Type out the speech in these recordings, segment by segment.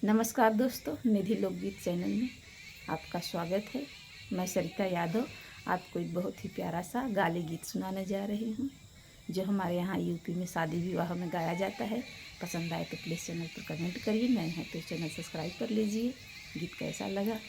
नमस्कार दोस्तों, निधि लोकगीत चैनल में आपका स्वागत है। मैं सरिता यादव आपको एक बहुत ही प्यारा सा गाली गीत सुनाने जा रही हूँ, जो हमारे यहाँ यूपी में शादी विवाह में गाया जाता है। पसंद आए तो प्लीज़ चैनल पर कमेंट करिए, नए हैं तो चैनल सब्सक्राइब कर लीजिए। गीत कैसा लगा?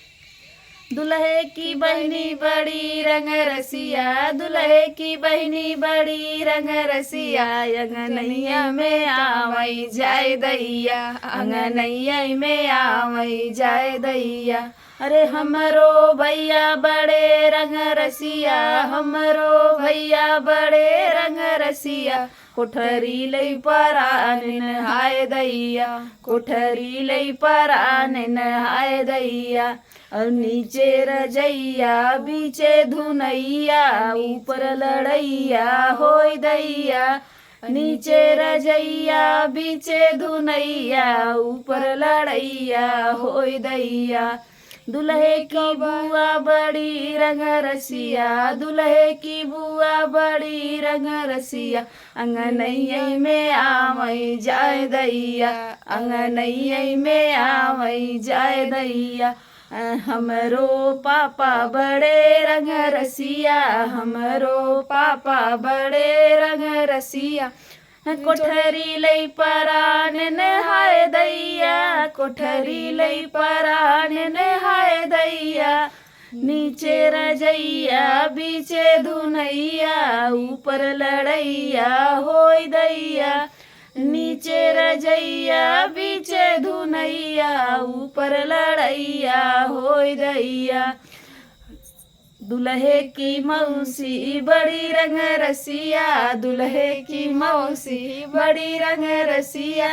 दुल्हे की बहनी बड़ी रंग रसिया, दुल्हे की बहनी बड़ी रंग रसिया, अंगनैया में आवई जाए दैया, अंगनैया में आवई जाए दैया। अरे हमरो भैया बड़े रंग रसिया, हमरो भैया बड़े रंग रसिया, कोठरी लई परान हाय दैया, कोठरी लई परान हाय दैया। और नीचे रजैया बीचे धुनैया, ऊपर लड़ैया होय दैया। नीचे रजैया बीचे धुनैया, ऊपर लड़ैया होय दैया। दुल्हे की बुआ बड़ी रंग रसिया, दुल्हे की बुआ बड़ी रंग रसिया, अंगनैया में आवई जाए दैया, अंगनैया में आवई जाए दैया। हमरो पापा बड़े रंग रसिया, हमरो पापा बड़े रंग रसिया, कोठरी लई परान हाय दैया, कोठरी लई परान हाय दैया। नीचे रजैया बीचे धुनैया, ऊपर लड़ैया होय दैया। नीचे रजैया बीचे धुनैया, ऊपर लड़ैया होय दैया। दुल्हे की मौसी बड़ी रंग रसिया, दुल्हे की मौसी बड़ी रंग रसिया,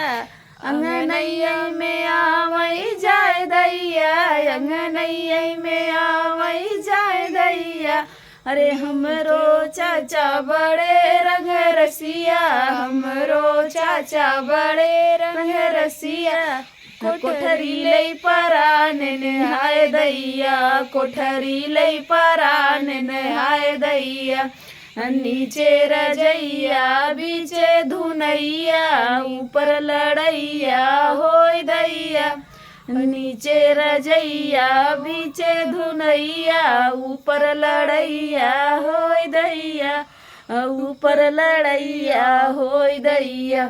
अंगनैया में आवई जाए दैया, अंगनैया में आवई जाए दैया। अरे हमरो चाचा बड़े रंग रसिया, हमरो चाचा बड़े रंग रसिया, कोठरी लई परान हाय दैया, कोठरी लई परान हाय दैया। नीचे रजैया बीचे धुनैया, ऊपर लड़ैया होय दैया। नीचे रजैया बीचे धुनैया, ऊपर लड़ैया होय दैया, ऊपर लड़ैया होय दैया।